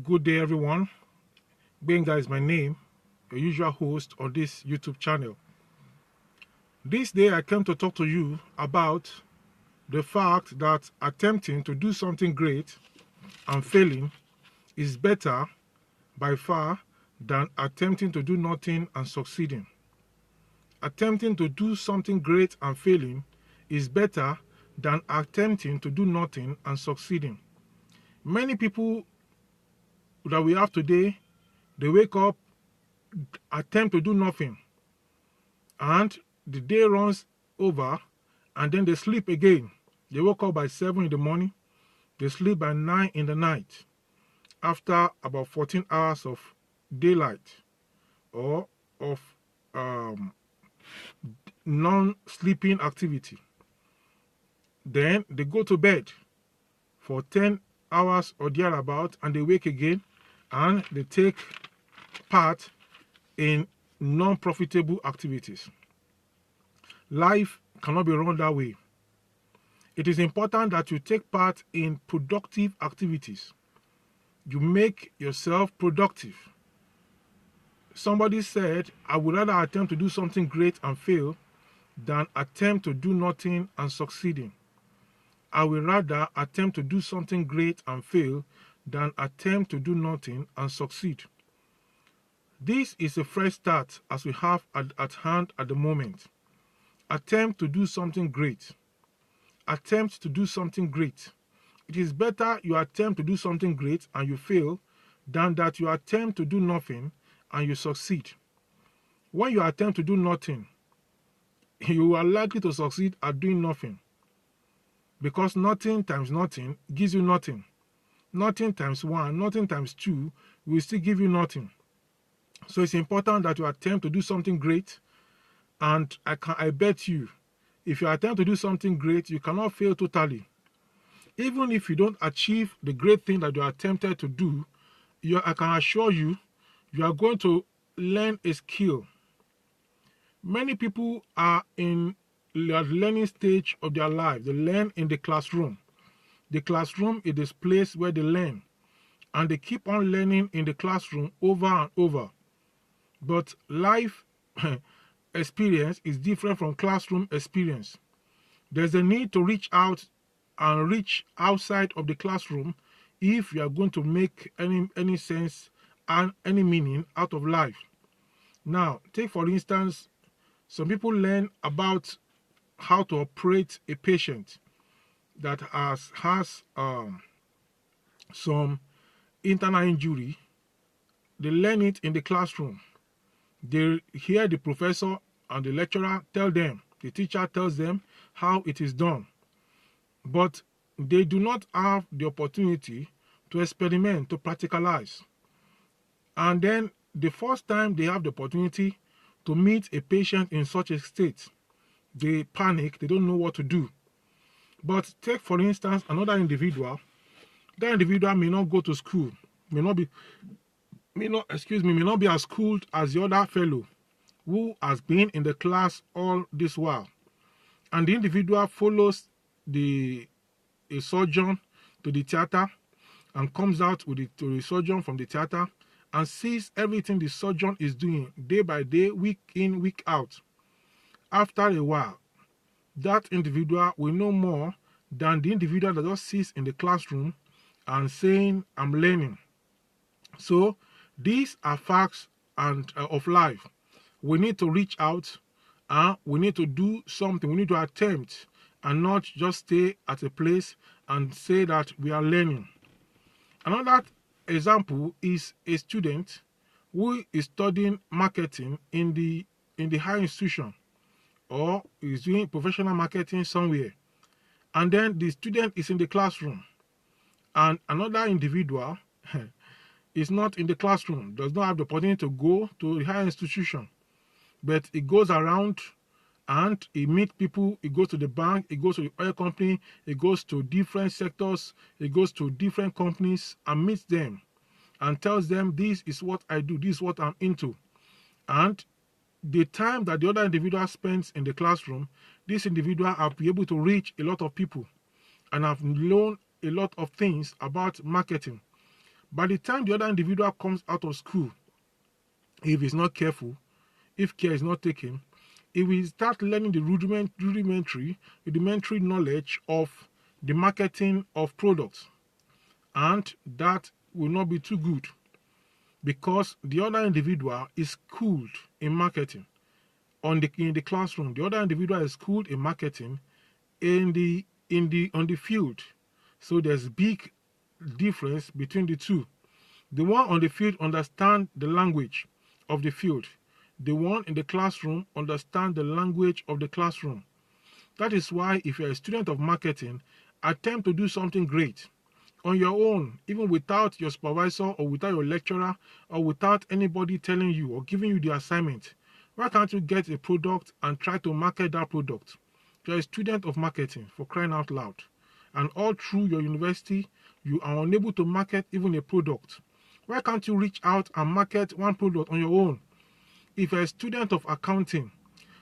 Good day, everyone. Benga is my name, your usual host on this YouTube channel. This day, I came to talk to you about the fact that attempting to do something great and failing is better by far than attempting to do nothing and succeeding. Attempting to do something great and failing is better than attempting to do nothing and succeeding. Many people that we have today, they wake up, attempt to do nothing, and the day runs over, and then they sleep again. They woke up by 7 in the morning, they sleep by 9 in the night after about 14 hours of daylight or of non-sleeping activity. Then they go to bed for 10 hours or thereabout, and they wake again, and they take part in non-profitable activities. Life cannot be run that way. It is important that you take part in productive activities. You make yourself productive. Somebody said, I would rather attempt to do something great and fail than attempt to do nothing and succeeding. I would rather attempt to do something great and fail than attempt to do nothing and succeed. This is a fresh start as we have at hand at the moment. Attempt to do something great. Attempt to do something great. It is better you attempt to do something great and you fail than that you attempt to do nothing and you succeed. When you attempt to do nothing, you are likely to succeed at doing nothing, because nothing times nothing gives you nothing. Nothing times 1, nothing times 2 will still give you nothing. So it's important that you attempt to do something great, and I bet you, if you attempt to do something great, you cannot fail totally. Even if you don't achieve the great thing that you attempted to do, I can assure you, you are going to learn a skill. Many people are in the learning stage of their life. They learn in the classroom. The classroom is this place where they learn, and they keep on learning in the classroom over and over. But life experience is different from classroom experience. There's a need to reach out and reach outside of the classroom if you are going to make any sense and any meaning out of life. Now, take for instance, some people learn about how to operate a patient that has some internal injury. They learn it in the classroom. They hear the professor and the lecturer tell them, the teacher tells them how it is done. But they do not have the opportunity to experiment, to practicalize. And then the first time they have the opportunity to meet a patient in such a state, they panic, they don't know what to do. But take for instance another individual. That individual may not go to school, may not be as schooled as the other fellow who has been in the class all this while. And the individual follows a surgeon to the theater and comes out to the surgeon from the theater and sees everything the surgeon is doing day by day, week in, week out. After a while, that individual will know more than the individual that just sits in the classroom and saying, I'm learning. So these are facts of life. We need to reach out and we need to do something. We need to attempt and not just stay at a place and say that we are learning. Another example is a student who is studying marketing in the higher institution, or is doing professional marketing somewhere. And then the student is in the classroom, and another individual is not in the classroom, does not have the opportunity to go to the higher institution, but he goes around and he meets people. He goes to the bank, he goes to the oil company, he goes to different sectors, he goes to different companies and meets them and tells them, this is what I do, this is what I'm into. And the time that the other individual spends in the classroom, this individual have been able to reach a lot of people and have learned a lot of things about marketing. By the time the other individual comes out of school, if he's not careful, if care is not taken, if we start learning the rudimentary knowledge of the marketing of products, and that will not be too good because the other individual is schooled in marketing in the classroom. The other individual is schooled in marketing on the field. So there's big difference between the two. The one on the field understands the language of the field. The one in the classroom understands the language of the classroom. That is why if you're a student of marketing, attempt to do something great on your own, even without your supervisor or without your lecturer or without anybody telling you or giving you the assignment. Why can't you get a product and try to market that product? You're a student of marketing, for crying out loud. And all through your university, you are unable to market even a product. Why can't you reach out and market one product on your own? If you're a student of accounting,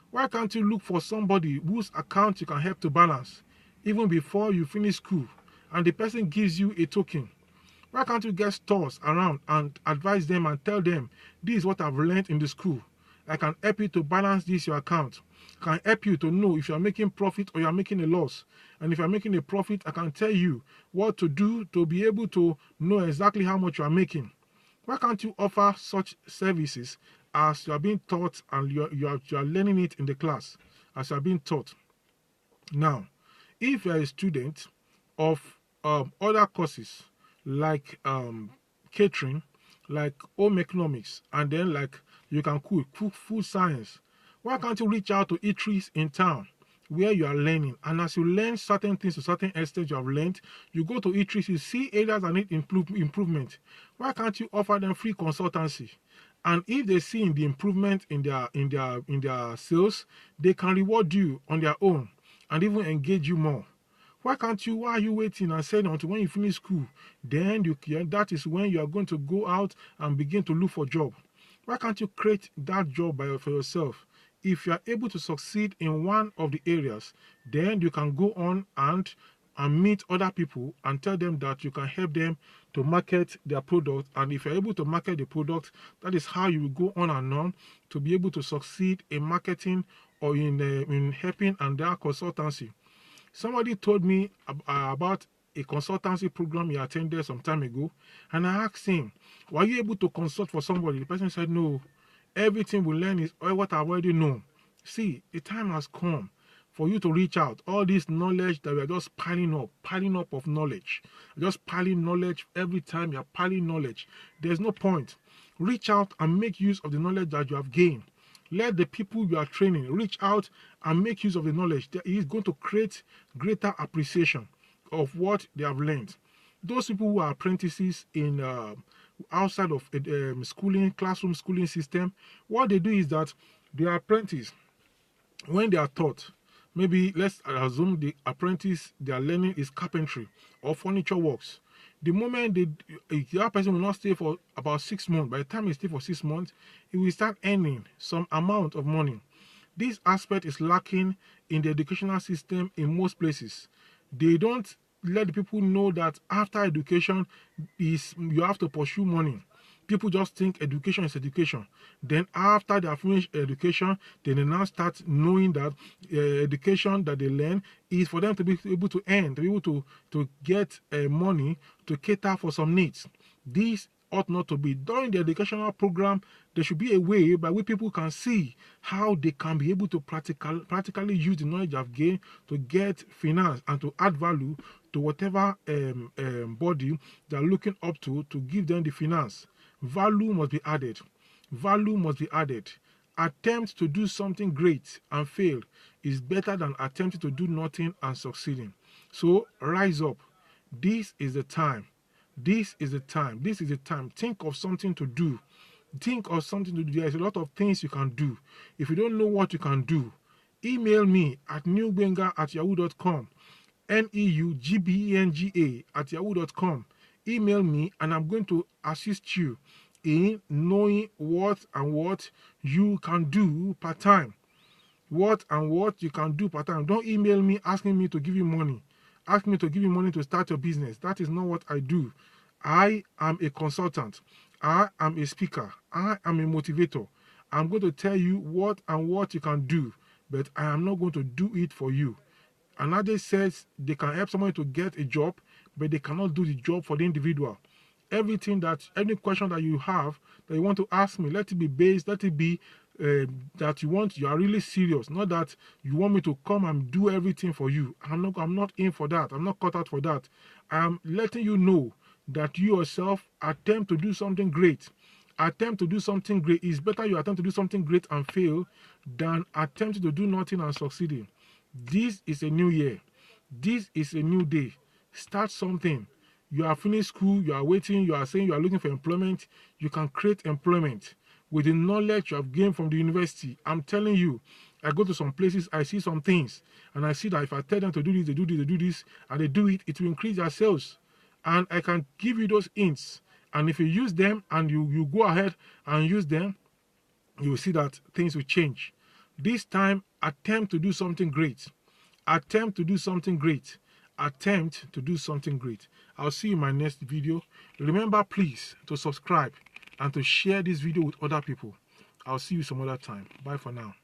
why can't you look for somebody whose account you can help to balance even before you finish school and the person gives you a token? Why can't you get stores around and advise them and tell them, this is what I've learned in the school. I can help you to balance this your account. I can help you to know if you're making profit or you're making a loss. And if you're making a profit, I can tell you what to do to be able to know exactly how much you are making. Why can't you offer such services as you are being taught and you are learning it in the class as you are being taught? Now, if you are a student of other courses like catering, like home economics, and then like you can cook food science, why can't you reach out to eateries in town where you are learning? And as you learn certain things to certain extent you have learned, you go to eateries, you see areas that need improvement. Why can't you offer them free consultancy? And if they see the improvement in their sales, they can reward you on their own and even engage you more. Why are you waiting and saying until when you finish school, then that is when you are going to go out and begin to look for a job? Why can't you create that job for yourself? If you are able to succeed in one of the areas, then you can go on and meet other people and tell them that you can help them to market their product. And if you're able to market the product, that is how you will go on and on to be able to succeed in marketing or in helping and their consultancy. Somebody told me about a consultancy program he attended some time ago, and I asked him, were you able to consult for somebody? The person said, no, everything we learn is what I already know. See, the time has come for you to reach out. All this knowledge that we are just piling up of knowledge. Just piling knowledge every time you're piling knowledge. There's no point. Reach out and make use of the knowledge that you have gained. Let the people you are training reach out and make use of the knowledge. That is going to create greater appreciation of what they have learned. Those people who are apprentices in outside of classroom schooling system, what they do is that they are apprentice. When they are taught, maybe let's assume the apprentice they are learning is carpentry or furniture works. The moment that person will not stay for about 6 months. By the time he stays for 6 months, he will start earning some amount of money. This aspect is lacking in the educational system in most places. They don't let the people know that after education you have to pursue money. People just think education is education. Then after they have finished education, then they now start knowing that education that they learn is for them to be able to earn, to be able to get money to cater for some needs. This ought not to be. During the educational program, there should be a way by which people can see how they can be able to practically use the knowledge I've gained to get finance and to add value to whatever body they're looking up to give them the finance. Value must be added. Value must be added. Attempt to do something great and fail is better than attempting to do nothing and succeeding. So rise up. This is the time. This is the time. This is the time. Think of something to do. Think of something to do. There's a lot of things you can do. If you don't know what you can do, email me at neugbenga@yahoo.com. neugbenga@yahoo.com. Email me and I'm going to assist you in knowing what you can do part-time. What you can do part-time. Don't email me asking me to give you money. Ask me to give you money to start your business. That is not what I do. I am a consultant. I am a speaker. I am a motivator. I'm going to tell you what you can do, but I am not going to do it for you. Another says they can help someone to get a job, but they cannot do the job for the individual. Any question that you have that you want to ask me, let it be based, let it be that you are really serious, not that you want me to come and do everything for you. I'm not in for that. I'm not cut out for that. I'm letting you know that you yourself attempt to do something great. Attempt to do something great. It's better you attempt to do something great and fail than attempting to do nothing and succeeding. This is a new year. This is a new day. Start something. You are finished school, you are waiting, you are saying you are looking for employment. You can create employment with the knowledge you have gained from the university. I'm telling you, I go to some places, I see some things, and I see that if I tell them to do this, they do this, they do this, and they do it, it will increase their sales. And I can give you those hints. And if you use them and you go ahead and use them, you will see that things will change. This time, attempt to do something great. Attempt to do something great. Attempt to do something great. I'll see you in my next video. Remember, please, to subscribe and to share this video with other people. I'll see you some other time. Bye for now.